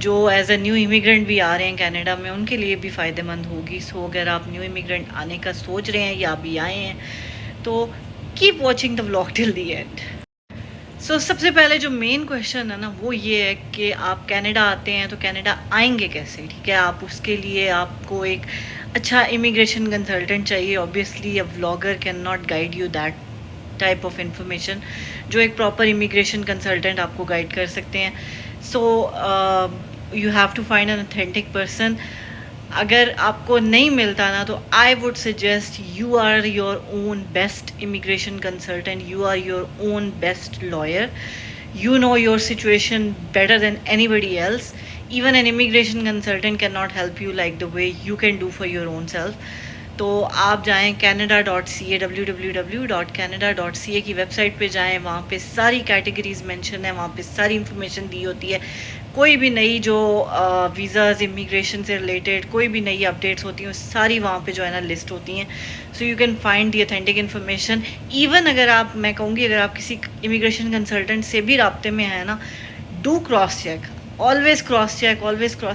جو as a new immigrant بھی آ رہے ہیں کینیڈا میں ان کے لیے بھی فائدہ مند ہوگی. سو اگر آپ نیو امیگرینٹ آنے کا سوچ رہے ہیں یا ابھی آئے ہیں تو keep watching the vlog till the end. So سب سے پہلے جو مین کویشچن ہے نا وہ یہ ہے کہ آپ کینیڈا آتے ہیں تو کینیڈا آئیں گے کیسے. ٹھیک ہے, آپ اس کے لیے آپ کو ایک اچھا امیگریشن کنسلٹنٹ چاہیے. Obviously a vlogger can not guide you that type of information جو ایک پراپر امیگریشن کنسلٹنٹ آپ کو گائیڈ کر سکتے ہیں. So you have to find an authentic person. اگر آپ کو نہیں ملتا نا تو I would suggest you are your own best immigration consultant, you are your own best lawyer. You know your situation better than anybody else. Even an immigration consultant cannot help you like the way you can do for your own self. تو آپ جائیں canada.ca www.canada.ca کی web site پہ جائیں. وہاں پہ ساری categories mention ہیں, وہاں پہ ساری انفارمیشن دی ہوتی ہے. کوئی بھی نئی جو ویزاز امیگریشن سے ریلیٹڈ کوئی بھی نئی اپڈیٹس ہوتی ہیں ساری وہاں پہ جو ہے نا لسٹ ہوتی ہیں. So you can find the authentic information. Even اگر آپ, میں کہوں گی اگر آپ کسی امیگریشن کنسلٹنٹ سے بھی رابطے میں ہیں نا, do cross check, always cross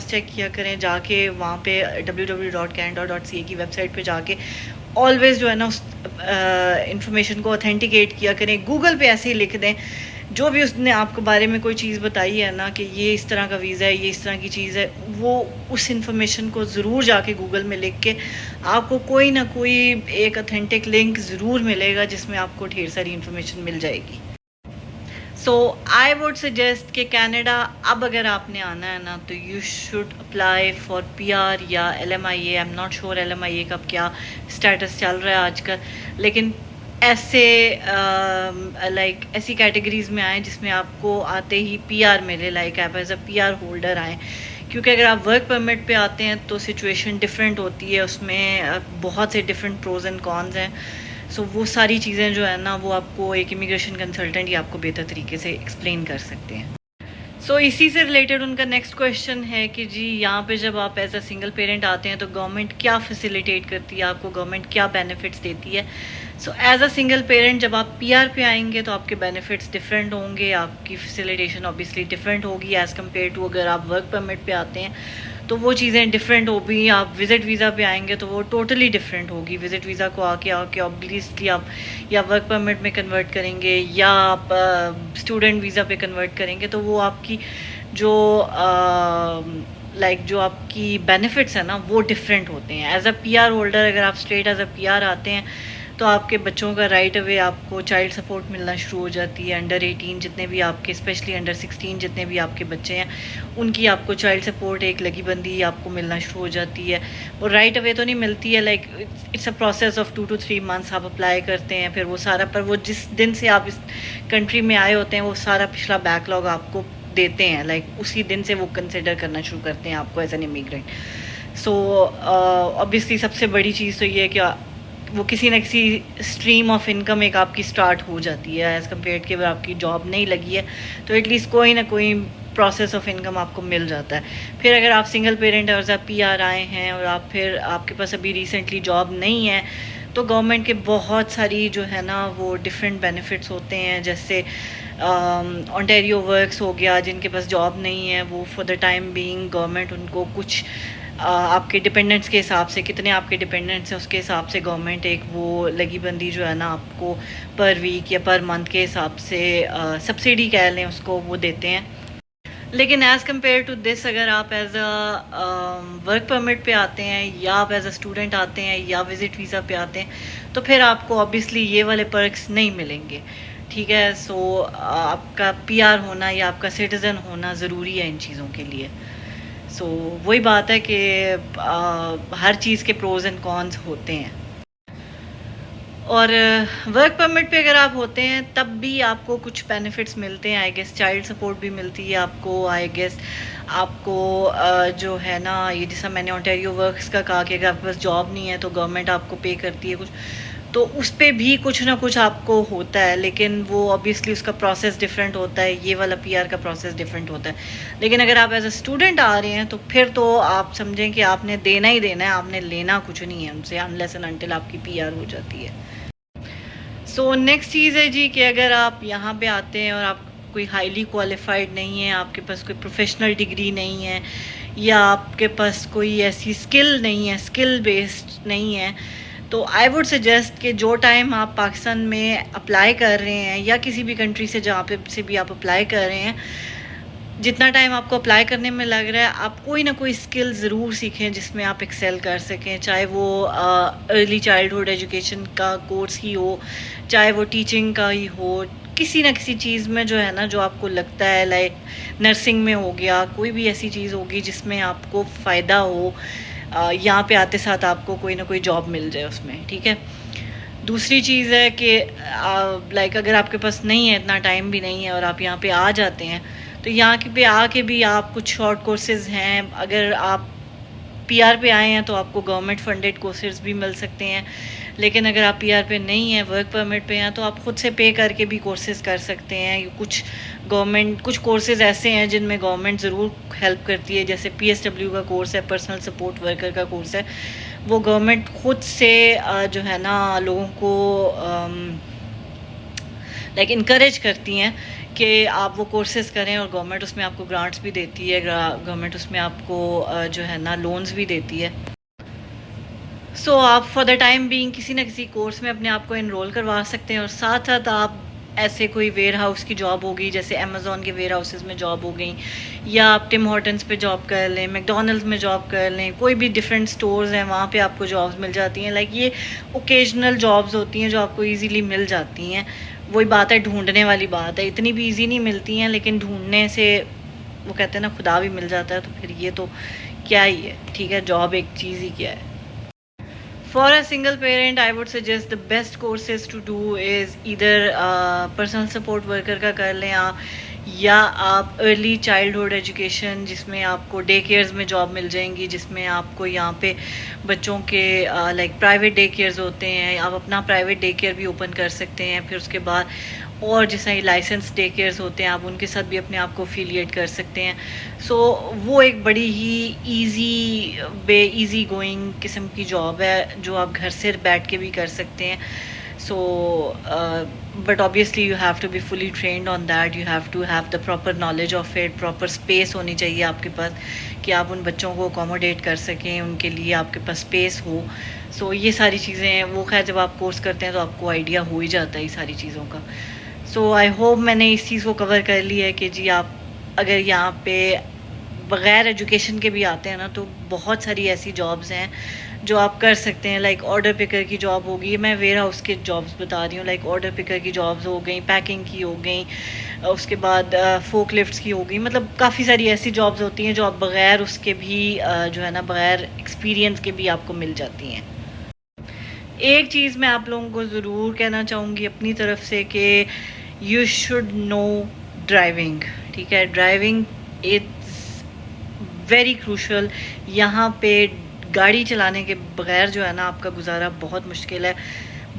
check کیا کریں. جا کے وہاں پہ www.canada.ca کی ویب سائٹ پہ جا کے آلویز جو ہے نا اس انفارمیشن کو اتھینٹیکیٹ کیا کریں. گوگل پہ ایسے ہی لکھ دیں جو بھی اس نے آپ کے بارے میں کوئی چیز بتائی ہے نا کہ یہ اس طرح کا ویزا ہے, یہ اس طرح کی چیز ہے, وہ اس انفارمیشن کو ضرور جا کے گوگل میں لکھ کے آپ کو کوئی نہ کوئی ایک اتھینٹک لنک ضرور ملے گا جس میں آپ کو ڈھیر ساری انفارمیشن مل جائے گی. سو آئی ووڈ سجیسٹ کہ کینیڈا اب اگر آپ نے آنا ہے نا تو you should apply for PR یا LMIA. I am not sure LMIA کا اب کیا اسٹیٹس چل رہا ہے آج کل, لیکن ایسے لائک ایسی کیٹیگریز میں آئیں جس میں آپ کو آتے ہی PR ملے, لائک آپ ایز اے PR ہولڈر آئیں. کیونکہ اگر آپ ورک پرمٹ پہ آتے ہیں تو سچویشن ڈفرینٹ ہوتی ہے, اس میں بہت سے ڈفرینٹ پروز اینڈ کونز ہیں. سو وہ ساری چیزیں جو ہے نا وہ آپ کو ایک امیگریشن کنسلٹنٹ ہی آپ کو بہتر طریقے سے ایکسپلین کر سکتے ہیں. سو اسی سے ریلیٹڈ ان کا نیکسٹ کویشچن ہے کہ جی یہاں پہ جب آپ ایز اے سنگل پیرنٹ آتے ہیں تو گورنمنٹ کیا فیسیلیٹیٹ کرتی ہے, آپ کو گورنمنٹ کیا بینیفٹس دیتی ہے. So as a single parent جب آپ PR پہ آئیں گے تو آپ کے بینیفٹس ڈفرینٹ ہوں گے, آپ کی فیسیلیٹیشن اوبیسلی ڈفرینٹ ہوگی ایز کمپیئر ٹو اگر آپ ورک پرمٹ پہ آتے ہیں تو وہ چیزیں ڈفرینٹ ہوگی. آپ وزٹ ویزا پہ آئیں گے تو وہ ٹوٹلی ڈفرینٹ ہوگی. وزٹ ویزا کو آ کے اوبیسلی آپ یا ورک پرمٹ میں کنورٹ کریں گے یا آپ اسٹوڈنٹ ویزا پہ کنورٹ کریں گے تو وہ آپ کی جو لائک جو آپ کی بینیفٹس ہیں نا وہ ڈفرینٹ ہوتے ہیں. ایز اے PR ہولڈر اگر آپ اسٹریٹ ایز اے PR آتے ہیں تو آپ کے بچوں کا رائٹ اوے آپ کو چائلڈ سپورٹ ملنا شروع ہو جاتی ہے. انڈر 18 جتنے بھی آپ کے, اسپیشلی انڈر 16 جتنے بھی آپ کے بچے ہیں ان کی آپ کو چائلڈ سپورٹ ایک لگی بندی آپ کو ملنا شروع ہو جاتی ہے. وہ رائٹ اوے تو نہیں ملتی ہے, like it's a process of 2 to 3 months آپ اپلائی کرتے ہیں. پھر وہ سارا پر وہ جس دن سے آپ اس کنٹری میں آئے ہوتے ہیں وہ سارا پچھلا بیک لاگ آپ کو دیتے ہیں, لائک اسی دن سے وہ کنسیڈر کرنا شروع کرتے ہیں آپ کو as an immigrant. So obviously سب سے بڑی چیز تو یہ ہے کہ وہ کسی نہ کسی اسٹریم آف انکم ایک آپ کی اسٹارٹ ہو جاتی ہے ایز کمپیئر کہ اگر آپ کی جاب نہیں لگی ہے تو ایٹ لیسٹ کوئی نہ کوئی پروسیس آف انکم آپ کو مل جاتا ہے. پھر اگر آپ سنگل پیرنٹ اور PR آئے ہیں اور آپ کے پاس ابھی ریسنٹلی جاب نہیں ہے تو گورنمنٹ کے بہت ساری جو ہے نا وہ ڈفرینٹ بینیفٹس ہوتے ہیں. جیسے اونٹیریو ورکس ہو گیا, جن کے پاس جاب نہیں ہے وہ for the time being government ان کو کچھ آپ کے ڈپینڈنٹس کے حساب سے کتنے آپ کے ڈپینڈنٹس ہیں اس کے حساب سے گورنمنٹ ایک وہ لگی بندی جو ہے نا آپ کو پر ویک یا پر منتھ کے حساب سے سبسڈی کہہ لیں اس کو وہ دیتے ہیں. لیکن ایز کمپیئر ٹو دس اگر آپ ایز اے ورک پرمٹ پہ آتے ہیں یا آپ ایز اے اسٹوڈنٹ آتے ہیں یا وزٹ ویزا پہ آتے ہیں تو پھر آپ کو اوبیسلی یہ والے پرکس نہیں ملیں گے. ٹھیک ہے, سو آپ کا PR ہونا یا آپ کا سٹیزن ہونا ضروری ہے ان چیزوں کے لیے. سو وہی بات ہے کہ ہر چیز کے پروز اینڈ کونز ہوتے ہیں. اور ورک پرمٹ پہ اگر آپ ہوتے ہیں تب بھی آپ کو کچھ بینیفٹس ملتے ہیں. آئی گیس چائلڈ سپورٹ بھی ملتی ہے آپ کو. آئی گیس آپ کو جو ہے نا یہ جیسا میں نے اونٹیریو ورکس کا کہا کہ اگر آپ کے پاس جاب نہیں ہے تو گورنمنٹ آپ کو پے کرتی ہے کچھ, تو اس پہ بھی کچھ نہ کچھ آپ کو ہوتا ہے. لیکن وہ اوبیسلی اس کا پروسیس ڈفرینٹ ہوتا ہے, یہ والا PR کا پروسیس ڈفرینٹ ہوتا ہے. لیکن اگر آپ ایز اے اسٹوڈنٹ آ رہے ہیں تو پھر تو آپ سمجھیں کہ آپ نے دینا ہی دینا ہے, آپ نے لینا کچھ نہیں ہے ان سے انلیس اینڈ انٹل آپ کی PR ہو جاتی ہے. سو نیکسٹ چیز ہے جی کہ اگر آپ یہاں پہ آتے ہیں اور آپ کوئی ہائیلی کوالیفائڈ نہیں ہے، آپ کے پاس کوئی پروفیشنل ڈگری نہیں ہے، یا آپ کے پاس کوئی ایسی اسکل نہیں ہے، اسکل بیسڈ نہیں ہے، تو آئی ووڈ سجیسٹ کہ جو ٹائم آپ پاکستان میں اپلائی کر رہے ہیں یا کسی بھی کنٹری سے جہاں پہ سے بھی آپ اپلائی کر رہے ہیں، جتنا ٹائم آپ کو اپلائی کرنے میں لگ رہا ہے، آپ کوئی نہ کوئی اسکل ضرور سیکھیں جس میں آپ ایکسیل کر سکیں، چاہے وہ ارلی چائلڈہڈ ایجوکیشن کا کورس ہی ہو، چاہے وہ ٹیچنگ کا ہی ہو، کسی نہ کسی چیز میں جو ہے نا، جو آپ کو لگتا ہے، لائک نرسنگ میں ہو گیا، کوئی بھی ایسی چیز ہوگی جس میں آپ کو فائدہ ہو، یہاں پہ آتے ساتھ آپ کو کوئی نہ کوئی جاب مل جائے اس میں، ٹھیک ہے۔ دوسری چیز ہے کہ لائک اگر آپ کے پاس نہیں ہے، اتنا ٹائم بھی نہیں ہے، اور آپ یہاں پہ آ جاتے ہیں، تو یہاں پہ آ کے بھی آپ کچھ شارٹ کورسز ہیں، اگر آپ پی آر پہ آئے ہیں تو آپ کو گورنمنٹ فنڈیڈ کورسز بھی مل سکتے ہیں، لیکن اگر آپ پی آر پہ نہیں ہیں، ورک پرمٹ پہ ہیں، تو آپ خود سے پے کر کے بھی کورسز کر سکتے ہیں۔ کچھ کورسز ایسے ہیں جن میں گورنمنٹ ضرور ہیلپ کرتی ہے، جیسے پی ایس ڈبلیو کا کورس ہے، پرسنل سپورٹ ورکر کا کورس ہے، وہ گورنمنٹ خود سے جو ہے نا لوگوں کو لائک انکریج کرتی ہیں کہ آپ وہ کورسز کریں، اور گورنمنٹ اس میں آپ کو گرانٹس بھی دیتی ہے، گورنمنٹ اس میں آپ کو جو ہے نا لونز بھی دیتی ہے۔ سو آپ فار دا ٹائم بینگ کسی نہ کسی کورس میں اپنے آپ کو انرول کروا سکتے ہیں، اور ساتھ ساتھ آپ ایسے کوئی ویئر ہاؤس کی جاب ہوگی، جیسے امیزون کے ویئر ہاؤسز میں جاب ہو گئی، یا آپ ٹم ہارٹنس پہ جاب کر لیں، میک ڈونلڈز میں جاب کر لیں، کوئی بھی ڈفرینٹ سٹورز ہیں وہاں پہ آپ کو جابز مل جاتی ہیں۔ لائک یہ اوکیجنل جابز ہوتی ہیں جو آپ کو ایزیلی مل جاتی ہیں، وہی بات ہے، ڈھونڈنے والی بات ہے، اتنی بھی ایزی نہیں ملتی ہیں، لیکن ڈھونڈنے سے وہ کہتے ہیں نا خدا بھی مل جاتا ہے، تو پھر یہ تو کیا ہی ہے، ٹھیک ہے، جاب ایک چیز ہی کیا ہے۔ For a single parent, I would suggest the best courses to do is either personal support worker کا کر لیں آپ، یا آپ ارلی چائلڈہڈ ایجوکیشن، جس میں آپ کو ڈے کیئرز میں جاب مل جائیں گی، جس میں آپ کو یہاں پہ بچوں کے لائک پرائیویٹ ڈے کیئرز ہوتے ہیں، آپ اپنا پرائیویٹ ڈے کیئر بھی اوپن کر سکتے ہیں، پھر اس کے بعد اور جیسے لائسنس ڈے کیئرز ہوتے ہیں، آپ ان کے ساتھ بھی اپنے آپ کو افیلیٹ کر سکتے ہیں۔ سو وہ ایک بڑی ہی ایزی گوئنگ قسم کی جاب ہے جو آپ گھر سے بیٹھ کے بھی کر سکتے ہیں۔ So but obviously you have to be fully trained on that, you have to have the proper knowledge of it, proper space ہونی چاہیے آپ کے پاس کہ آپ ان بچوں کو اکوموڈیٹ کر سکیں، ان کے لیے آپ کے پاس اسپیس ہو۔ سو یہ ساری چیزیں ہیں، وہ خیر جب آپ کورس کرتے ہیں تو آپ کو آئیڈیا ہو ہی جاتا ہے یہ ساری چیزوں کا۔ سو آئی ہوپ میں نے اس چیز کو کور کر لی ہے کہ جی آپ اگر یہاں پہ بغیر ایجوکیشن کے بھی آتے ہیں نا، تو بہت ساری ایسی جابز ہیں جو آپ کر سکتے ہیں، لائک آرڈر پکر کی جاب ہوگی، میں ویئر ہاؤس کے جابز بتا رہی ہوں، لائک آرڈر پکر کی جابز ہو گئیں، پیکنگ کی ہو گئیں، اس کے بعد فوک لفٹس کی ہو گئی، مطلب کافی ساری ایسی جابز ہوتی ہیں جو آپ بغیر اس کے بھی جو ہے نا بغیر ایکسپیرینس کے بھی آپ کو مل جاتی ہیں۔ ایک چیز میں آپ لوگوں کو ضرور کہنا چاہوں گی اپنی طرف سے کہ یو شوڈ نو ڈرائیونگ، ٹھیک ہے، ڈرائیونگ اٹس ویری کروشل۔ یہاں پہ گاڑی چلانے کے بغیر جو ہے نا آپ کا گزارا بہت مشکل ہے۔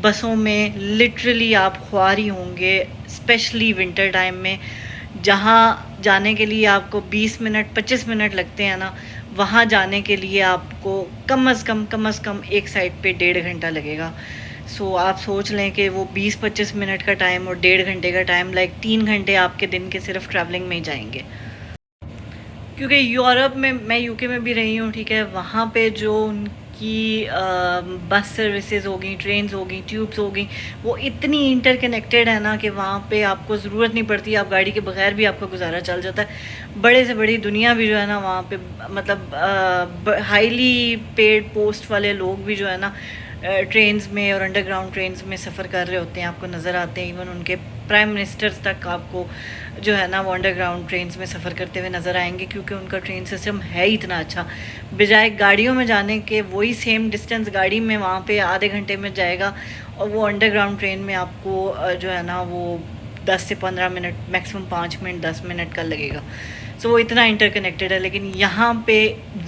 بسوں میں لٹرلی آپ خواری ہوں گے، اسپیشلی ونٹر ٹائم میں، جہاں جانے کے لیے آپ کو 20 منٹ 25 منٹ لگتے ہیں نا، وہاں جانے کے لیے آپ کو کم از کم ایک سائڈ پہ 1.5 گھنٹہ لگے گا۔ سو آپ سوچ لیں کہ وہ 20-25 منٹ کا ٹائم اور 1.5 گھنٹے کا ٹائم، لائک 3 گھنٹے آپ کے دن کے صرف ٹریولنگ میں ہی جائیں گے۔ کیونکہ یورپ میں یو کے میں بھی رہی ہوں، ٹھیک ہے، وہاں پہ جو ان کی بس سروسز ہو گئیں، ٹرینز ہو گئیں، ٹیوبس ہو گئیں، وہ اتنی انٹر کنیکٹڈ ہے نا کہ وہاں پہ آپ کو ضرورت نہیں پڑتی، آپ گاڑی کے بغیر بھی آپ کا گزارا چل جاتا ہے۔ بڑے سے بڑی دنیا بھی جو ہے نا وہاں پہ، مطلب ہائیلی پیڈ پوسٹ والے لوگ بھی جو ہے نا ٹرینز میں اور انڈر گراؤنڈ ٹرینز میں سفر کر رہے ہوتے ہیں، آپ کو نظر آتے ہیں، ایون ان کے پرائم منسٹرز تک آپ کو جو ہے نا وہ انڈر گراؤنڈ ٹرینز میں سفر کرتے ہوئے نظر آئیں گے، کیونکہ ان کا ٹرین سسٹم ہے اتنا اچھا، بجائے گاڑیوں میں جانے کے وہی سیم ڈسٹینس گاڑی میں وہاں پہ آدھے گھنٹے میں جائے گا، اور وہ انڈر گراؤنڈ ٹرین میں آپ کو جو ہے نا وہ 10 سے 15 منٹ، میکسیمم 5 منٹ 10 منٹ کا لگے گا۔ سو وہ اتنا انٹر کنیکٹڈ ہے، لیکن یہاں پہ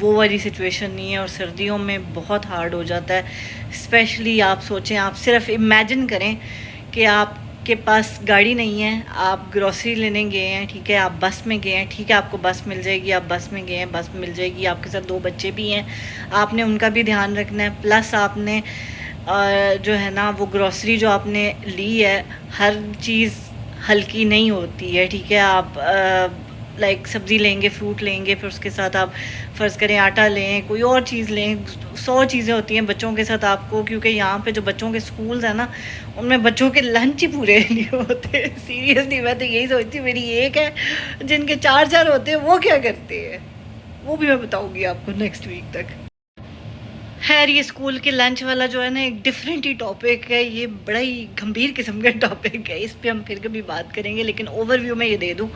وہ والی سچویشن نہیں ہے، اور سردیوں میں بہت ہارڈ ہو جاتا ہے، اسپیشلی آپ سوچیں، آپ صرف امیجن کریں کہ آپ کے پاس گاڑی نہیں ہے، آپ گروسری لینے گئے ہیں، ٹھیک ہے، آپ بس میں گئے ہیں، ٹھیک ہے، آپ کو بس مل جائے گی، آپ بس میں گئے ہیں، بس مل جائے گی، آپ کے ساتھ 2 بچے بھی ہیں، آپ نے ان کا بھی دھیان رکھنا ہے، پلس آپ نے جو ہے نا وہ گروسری جو آپ نے لی ہے، ہر چیز ہلکی نہیں ہوتی ہے، ٹھیک ہے. آپ لائک سبزی لیں گے، فروٹ لیں گے، پھر اس کے ساتھ آپ فرض کریں آٹا لیں، کوئی اور چیز لیں، 100 چیزیں ہوتی ہیں بچوں کے ساتھ آپ کو، کیونکہ یہاں پہ جو بچوں کے سکولز ہیں نا، ان میں بچوں کے لنچ ہی پورے نہیں ہوتے. سیریسلی میں تو یہی سوچتی ہوں، میری ایک ہے جن کے 4 ہوتے ہیں، وہ کیا کرتے ہیں، وہ بھی میں بتاؤں گی آپ کو نیکسٹ ویک تک. خیر یہ اسکول کے لنچ والا جو ہے نا ایک ڈفرینٹ ہی ٹاپک ہے، یہ بڑا ہی گمبھیر قسم کا ٹاپک ہے، اس پہ ہم پھر کبھی بات کریں گے. لیکن اوور ویو میں یہ دے دوں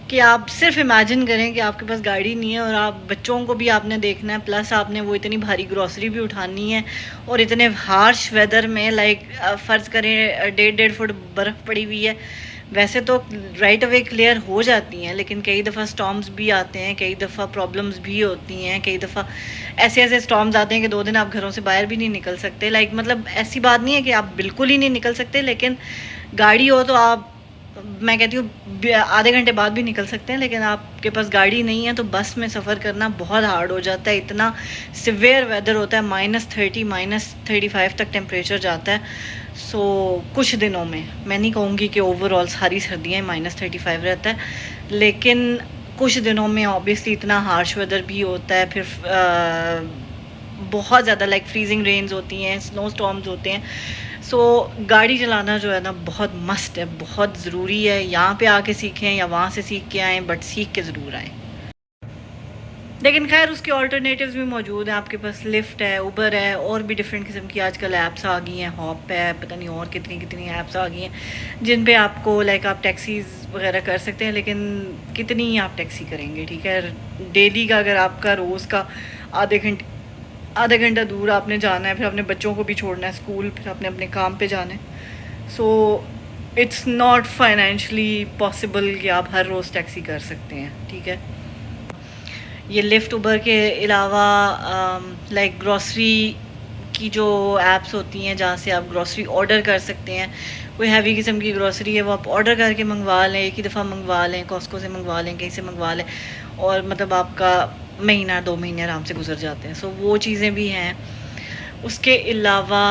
کہ آپ صرف امیجن کریں کہ آپ کے پاس گاڑی نہیں ہے اور آپ بچوں کو بھی آپ نے دیکھنا ہے، پلس آپ نے وہ اتنی بھاری گروسری بھی اٹھانی ہے، اور اتنے ہارش ویدر میں، لائک فرض کریں 1.5 فٹ برف پڑی ہوئی ہے. ویسے تو رائٹ اوے کلیئر ہو جاتی ہیں، لیکن کئی دفعہ سٹارمز بھی آتے ہیں، کئی دفعہ پرابلمز بھی ہوتی ہیں، کئی دفعہ ایسے سٹارمز آتے ہیں کہ 2 دن آپ گھروں سے باہر بھی نہیں نکل سکتے. لائک مطلب ایسی بات نہیں ہے کہ آپ بالکل ہی نہیں نکل سکتے، لیکن گاڑی ہو تو آپ، میں کہتی ہوں آدھے گھنٹے بعد بھی نکل سکتے ہیں، لیکن آپ کے پاس گاڑی نہیں ہے تو بس میں سفر کرنا بہت ہارڈ ہو جاتا ہے. اتنا سیویئر ویدر ہوتا ہے، -30 -35 تک ٹیمپریچر جاتا ہے. سو کچھ دنوں میں نہیں کہوں گی کہ اوور آل ساری سردیاں -35 رہتا ہے، لیکن کچھ دنوں میں آبویسلی اتنا ہارش ویدر بھی ہوتا ہے، پھر بہت زیادہ لائک فریزنگ رینز ہوتی ہیں، سنو سٹارمز ہوتے ہیں. سو گاڑی چلانا جو ہے نا بہت مسٹ ہے، بہت ضروری ہے. یہاں پہ آ کے سیکھیں یا وہاں سے سیکھ کے آئیں، بٹ سیکھ کے ضرور آئیں. لیکن خیر اس کے آلٹرنیٹیوز بھی موجود ہیں، آپ کے پاس لفٹ ہے، اوبر ہے، اور بھی ڈفرینٹ قسم کی آج کل ایپس آ گئی ہیں، ہاپ ہے، پتہ نہیں اور کتنی ایپس آ گئی ہیں جن پہ آپ کو لائک آپ ٹیکسیز وغیرہ کر سکتے ہیں. لیکن کتنی ہی آپ ٹیکسی کریں گے، ٹھیک ہے. ڈیلی کا اگر آپ کا روز کا آدھا گھنٹہ دور آپ نے جانا ہے، پھر اپنے بچوں کو بھی چھوڑنا ہے اسکول، پھر اپنے کام پہ جانا ہے. So it's not financially possible کہ آپ ہر روز ٹیکسی کر سکتے ہیں، ٹھیک ہے. یہ لفٹ اوبر کے علاوہ لائک گروسری کی جو ایپس ہوتی ہیں جہاں سے آپ گروسری آرڈر کر سکتے ہیں، کوئی ہیوی قسم کی گروسری ہے وہ آپ آرڈر کر کے منگوا لیں، ایک ہی دفعہ منگوا لیں، کاسکو سے منگوا لیں، کہیں سے منگوا لیں، اور مطلب آپ کا مہینہ 2 مہینے آرام سے گزر جاتے ہیں. سو وہ چیزیں بھی ہیں. اس کے علاوہ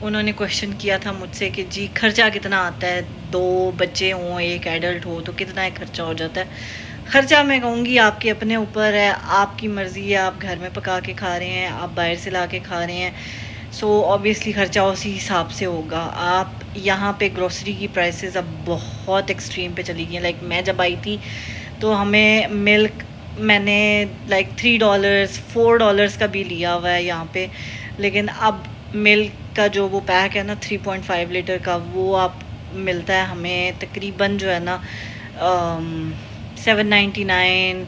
انہوں نے کویشچن کیا تھا مجھ سے کہ جی خرچہ کتنا آتا ہے، 2 بچے ہوں، 1 ایڈلٹ ہو تو کتنا خرچہ ہو جاتا ہے. خرچہ میں کہوں گی آپ کے اپنے اوپر ہے، آپ کی مرضی ہے، آپ گھر میں پکا کے کھا رہے ہیں، آپ باہر سے لا کے کھا رہے ہیں. سو آبویسلی خرچہ اسی حساب سے ہوگا. آپ یہاں پہ گروسری کی پرائسز اب بہت ایکسٹریم پہ چلی گئی ہیں. لائک میں جب آئی تھی تو ہمیں ملک میں نے لائک $3 $4 کا بھی لیا ہوا ہے یہاں پہ، لیکن اب ملک کا جو وہ پیک ہے نا 3.5 لیٹر کا، وہ آپ ملتا ہے ہمیں تقریباً جو ہے نا 799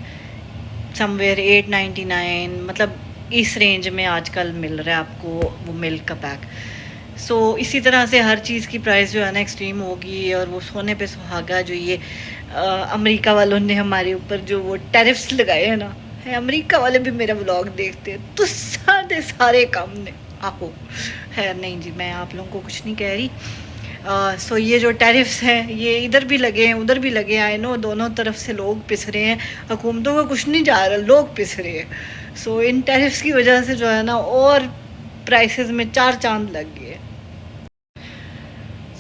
سم ویئر 899، مطلب اس رینج میں آج کل مل رہا ہے آپ کو وہ ملک کا پیک. سو اسی طرح سے ہر چیز کی پرائس جو ہے نا ایکسٹریم ہوگی. اور وہ سونے پہ سہاگا جو یہ امریکہ والوں نے ہمارے اوپر جو وہ ٹیرفس لگائے ہیں نا، امریکہ والے بھی میرا ولاگ دیکھتے ہیں تو سارے کام نے آہو ہے نہیں جی، میں آپ لوگوں کو کچھ نہیں کہہ رہی. سو یہ جو ٹیرفس ہیں یہ ادھر بھی لگے ہیں ادھر بھی لگے ہیں، آئی نو دونوں طرف سے لوگ پس رہے ہیں، حکومتوں کا کچھ نہیں جا رہا، لوگ پس رہے ہیں. سو ان ٹیرفس کی وجہ سے جو ہے نا اور پرائسز میں 4 چاند لگ گئے.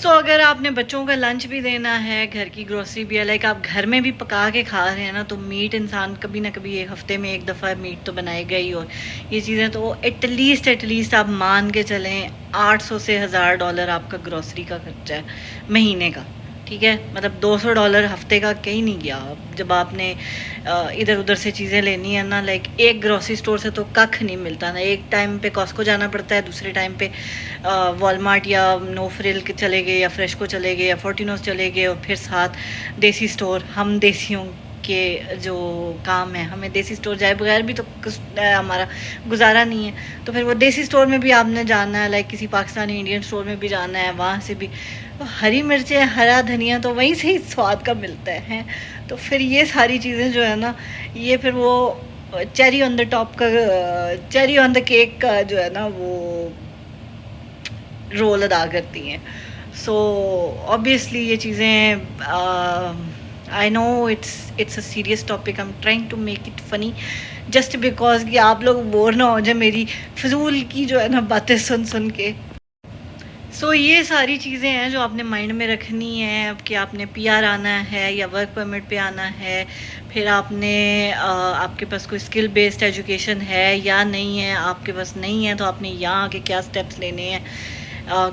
سو اگر آپ نے بچوں کا لنچ بھی دینا ہے، گھر کی گروسری بھی ہے، لائک آپ گھر میں بھی پکا کے کھا رہے ہیں نا، تو میٹ انسان کبھی نہ کبھی ایک ہفتے میں 1 دفعہ میٹ تو بنائے گا ہی. اور یہ چیزیں تو ایٹ لیسٹ آپ مان کے چلیں $800 سے $1000 آپ کا گروسری کا خرچہ ہے مہینے کا، ٹھیک ہے. مطلب $200 ہفتے کا کہیں نہیں گیا. جب آپ نے ادھر ادھر سے چیزیں لینی ہیں نا، لائک ایک گروسری سٹور سے تو ککھ نہیں ملتا نا. ایک ٹائم پہ کاسکو جانا پڑتا ہے، دوسرے ٹائم پہ والمارٹ یا نو فریل کے چلے گئے، یا فریش کو چلے گئے، یا فورٹینوز چلے گئے، اور پھر ساتھ دیسی سٹور. ہم دیسیوں کے جو کام ہے، ہمیں دیسی سٹور جائے بغیر بھی تو ہمارا گزارا نہیں ہے. تو پھر وہ دیسی سٹور میں بھی آپ نے جانا ہے، لائک کسی پاکستانی انڈین سٹور میں بھی جانا ہے، وہاں سے بھی ہری مرچیں، ہرا دھنیا تو وہیں سے ہی سواد کا ملتا ہے. تو پھر یہ ساری چیزیں جو ہے نا، یہ پھر وہ چیری آن دا ٹاپ کا، چیری آن دا کیک کا جو ہے نا وہ رول ادا کرتی ہیں. سو obviously یہ چیزیں I know it's a serious topic. I'm trying to make it funny just because کہ آپ لوگ بور نہ ہو جائے میری فضول کی جو ہے نا باتیں سن کے. سو یہ ساری چیزیں ہیں جو آپ نے مائنڈ میں رکھنی ہیں اب کہ آپ نے پی آر آنا ہے یا ورک پرمٹ پہ آنا ہے، پھر آپ نے آپ کے پاس کوئی اسکل بیسڈ ایجوکیشن ہے یا نہیں ہے، آپ کے پاس نہیں ہے تو آپ نے یہاں آ کے کیا اسٹیپس لینے ہیں،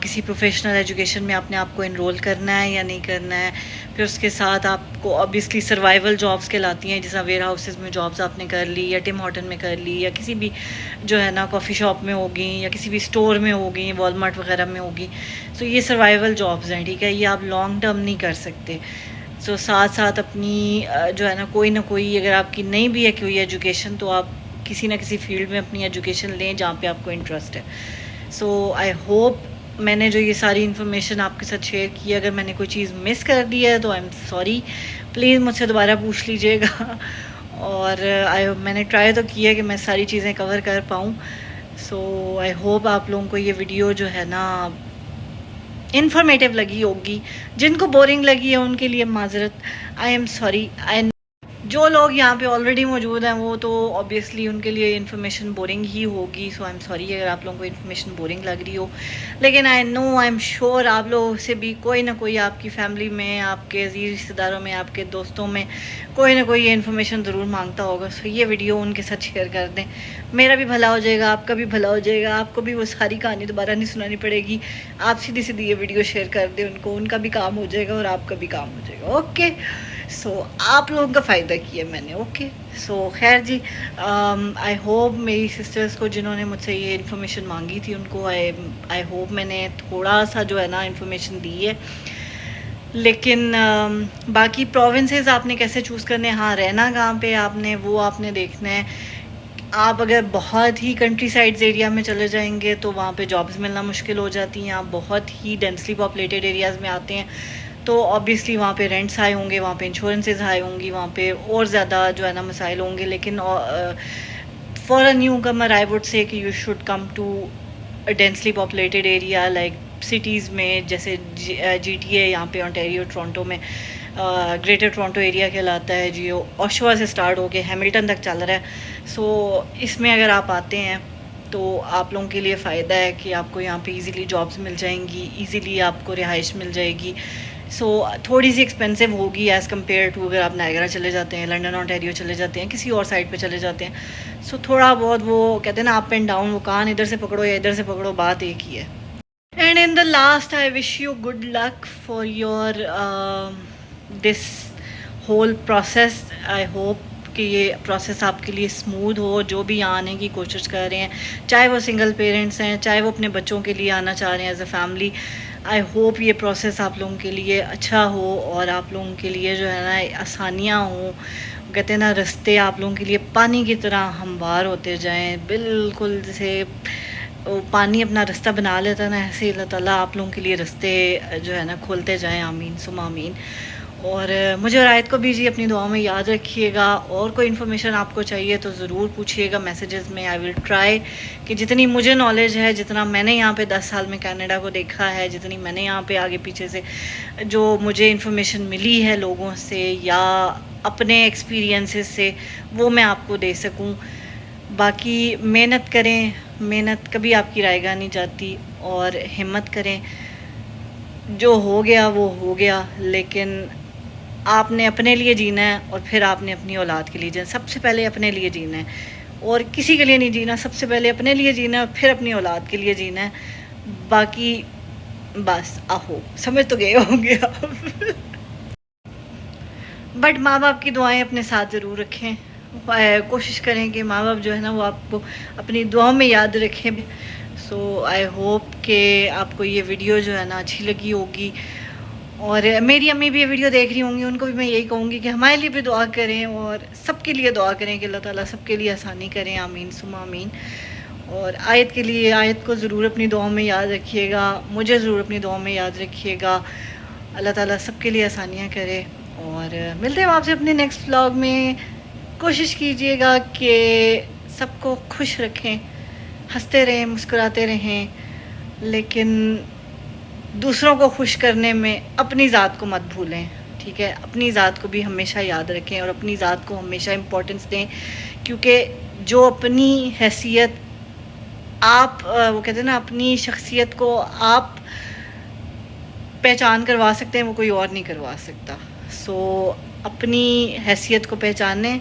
کسی پروفیشنل ایجوکیشن میں آپ نے آپ کو انرول کرنا ہے یا نہیں کرنا ہے. پھر اس کے ساتھ آپ کو obviously سروائیول جابس کہلاتی ہیں، جیسا ویئر ہاؤسز میں جابس آپ نے کر لی یا ٹم ہارٹن میں کر لی یا کسی بھی جو ہے نا کافی شاپ میں ہوگی یا کسی بھی اسٹور میں ہوگی، والمارٹ وغیرہ میں ہوگی. سو یہ سروائیول جابس ہیں، ٹھیک ہے، یہ آپ لانگ ٹرم نہیں کر سکتے. سو ساتھ ساتھ اپنی جو ہے نا کوئی اگر آپ کی نہیں بھی ہے کوئی ایجوکیشن تو آپ کسی نہ کسی فیلڈ میں اپنی ایجوکیشن لیں جہاں پہ آپ کو انٹرسٹ ہے. سو آئی ہوپ میں نے جو یہ ساری انفارمیشن آپ کے ساتھ شیئر کی ہے، اگر میں نے کوئی چیز مس کر دی ہے تو آئی ایم سوری، پلیز مجھ سے دوبارہ پوچھ لیجیے گا. اور میں نے ٹرائی تو کیا کہ میں ساری چیزیں کور کر پاؤں. سو آئی ہوپ آپ لوگوں کو یہ ویڈیو جو ہے نا انفارمیٹیو لگی ہوگی. جن کو بورنگ لگی ہے ان کے لیے معذرت، آئی ایم سوری. جو لوگ یہاں پہ آلریڈی موجود ہیں وہ تو obviously ان کے لیے انفارمیشن بورنگ ہی ہوگی. سو آئی ایم سوری اگر آپ لوگوں کو انفارمیشن بورنگ لگ رہی ہو، لیکن آئی ایم شیور آپ لوگوں سے بھی کوئی نہ کوئی آپ کی فیملی میں، آپ کے عزیز رشتہ داروں میں، آپ کے دوستوں میں کوئی نہ کوئی یہ انفارمیشن ضرور مانگتا ہوگا. سو یہ ویڈیو ان کے ساتھ شیئر کر دیں، میرا بھی بھلا ہو جائے گا، آپ کا بھی بھلا ہو جائے گا، آپ کو بھی وہ ساری کہانی دوبارہ نہیں سنانی پڑے گی. آپ سیدھی سیدھی یہ ویڈیو شیئر کر دیں ان کو، ان کا بھی کام ہو جائے گا اور آپ کا بھی کام ہو جائے گا. اوکے، سو آپ لوگوں کا فائدہ کیا میں نے. اوکے، سو خیر جی، آئی ہوپ میری سسٹرس کو جنہوں نے مجھ سے یہ انفارمیشن مانگی تھی ان کو آئی ہوپ میں نے تھوڑا سا جو ہے نا انفارمیشن دی ہے. لیکن باقی پروونسز آپ نے کیسے چوز کرنے، ہاں رہنا کہاں پہ آپ نے وہ آپ نے دیکھنا ہے. آپ اگر بہت ہی کنٹری سائڈز ایریا میں چلے جائیں گے تو وہاں پہ جابس ملنا مشکل ہو جاتی ہیں. آپ بہت ہی ڈینسلی پاپولیٹڈ ایریاز میں آتے ہیں تو obviously وہاں پہ رینٹس ہائی ہوں گے، وہاں پہ انشورنسز ہائی ہوں گی، وہاں پہ اور زیادہ جو ہے نا مسائل ہوں گے. لیکن فار اے نیو کمر آئی وڈ سے کہ you should come to densely populated area like cities میں، جیسے جی ٹی اے یہاں پہ اونٹیریو ٹورنٹو میں گریٹر ٹورنٹو ایریا کہلاتا ہے جی، اوشوا سے سٹارٹ ہو کے ہیملٹن تک چل رہا ہے. سو اس میں اگر آپ آتے ہیں تو آپ لوگوں کے لیے فائدہ ہے کہ آپ کو یہاں پہ ایزیلی جابس مل جائیں گی، ایزیلی آپ کو رہائش مل جائے گی. سو تھوڑی سی ایکسپینسو ہوگی ایز کمپیئر ٹو اگر آپ نائگرا چلے جاتے ہیں، لنڈن اونٹیریو چلے جاتے ہیں، کسی اور سائڈ پہ چلے جاتے ہیں. سو تھوڑا بہت وہ کہتے ہیں نا اپ اینڈ ڈاؤن، وہ کان ادھر سے پکڑو یا ادھر سے پکڑو، بات ایک ہی ہے. And in the last I wish you good luck for your this whole process. I hope کہ یہ پروسیس آپ کے لیے اسموتھ ہو. جو بھی یہاں آنے کی کوشش کر رہے ہیں، چاہے وہ سنگل پیرنٹس ہیں، چاہے وہ اپنے بچوں کے لیے آنا چاہ رہے ہیں as a family, I hope یہ پروسیس آپ لوگوں کے لیے اچھا ہو اور آپ لوگوں کے لیے جو ہے نا آسانیاں ہوں. کہتے ہیں نا رستے آپ لوگوں کے لیے پانی کی طرح ہموار ہوتے جائیں، بالکل جیسے پانی اپنا رستہ بنا لیتا ہے نا، ایسے اللہ تعالیٰ آپ لوگوں کے لیے رستے جو ہے نا کھولتے جائیں. آمین ثم آمین. اور مجھے اور آیت کو بھی جی اپنی دعاؤں میں یاد رکھیے گا. اور کوئی انفارمیشن آپ کو چاہیے تو ضرور پوچھیے گا میسیجز میں. آئی ول ٹرائی کہ جتنی مجھے نالج ہے، جتنا میں نے یہاں پہ 10 سال میں کینیڈا کو دیکھا ہے، جتنی میں نے یہاں پہ آگے پیچھے سے جو مجھے انفارمیشن ملی ہے لوگوں سے یا اپنے ایکسپیرینسز سے، وہ میں آپ کو دے سکوں. باقی محنت کریں، محنت کبھی آپ کی رائے گاہ نہیں جاتی، اور ہمت کریں. جو ہو گیا وہ ہو گیا، لیکن آپ نے اپنے لیے جینا ہے اور پھر آپ نے اپنی اولاد کے لیے جینا. سب سے پہلے اپنے لیے جینا ہے اور کسی کے لیے نہیں جینا. سب سے پہلے اپنے لیے جینا ہے اور پھر اپنی اولاد کے لیے جینا ہے. باقی بس آہو سمجھ تو گئے ہوں گے آپ. بٹ ماں باپ کی دعائیں اپنے ساتھ ضرور رکھیں. کوشش کریں کہ ماں باپ جو ہے نا وہ آپ کو اپنی دعاؤں میں یاد رکھیں. سو آئی ہوپ کہ آپ کو یہ ویڈیو جو ہے نا اچھی لگی ہوگی. اور میری امی بھی یہ ویڈیو دیکھ رہی ہوں گی، ان کو بھی میں یہی کہوں گی کہ ہمارے لیے بھی دعا کریں اور سب کے لیے دعا کریں کہ اللہ تعالیٰ سب کے لیے آسانی کریں. آمین ثم آمین. اور آیت کے لیے، آیت کو ضرور اپنی دعاؤں میں یاد رکھیے گا، مجھے ضرور اپنی دعاؤں میں یاد رکھیے گا. اللہ تعالیٰ سب کے لیے آسانیاں کرے. اور ملتے ہیں آپ سے اپنے نیکسٹ ولاگ میں. کوشش کیجئے گا کہ سب کو خوش رکھیں، ہنستے رہیں، مسکراتے رہیں، لیکن دوسروں کو خوش کرنے میں اپنی ذات کو مت بھولیں. ٹھیک ہے، اپنی ذات کو بھی ہمیشہ یاد رکھیں اور اپنی ذات کو ہمیشہ امپورٹنس دیں. کیونکہ جو اپنی حیثیت آپ وہ کہتے ہیں نا اپنی شخصیت کو آپ پہچان کروا سکتے ہیں وہ کوئی اور نہیں کروا سکتا. سو اپنی حیثیت کو پہچانیں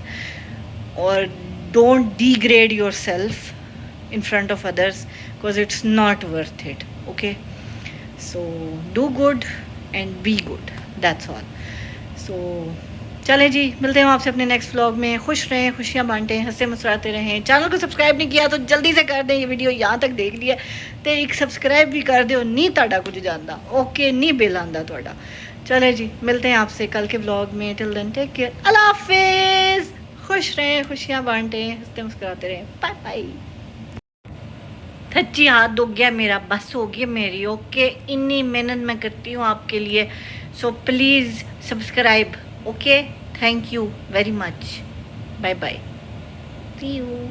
اور don't degrade yourself in front of others because it's not worth it. Okay, so do good and be good, that's all. So چلیں جی, ملتے ہیں آپ سے اپنے نیکسٹ ولاگ میں. خوش رہیں, خوشیاں بانٹیں, ہنستے مسکراتے رہیں. چینل کو سبسکرائب نہیں کیا تو جلدی سے کر دیں. یہ ویڈیو یہاں تک دیکھ لیا تو ایک سبسکرائب بھی کر دیو. نہیں تہاڈا کچھ جاندا, اوکے, نہیں بل آندا تہاڈا. چلیں جی, ملتے ہیں آپ سے کل کے ولاگ میں. ٹل دین ٹیک کیئر, اللہ حافظ. خوش رہیں, خوشیاں بانٹیں, ہنستے مسکراتے رہیں. Bye bye. سچی ہاتھ دو گیا میرا, بس ہو گیا میری. اوکے, اتنی محنت میں کرتی ہوں آپ کے لیے. So please subscribe. Okay, thank you very much. Bye bye. See you.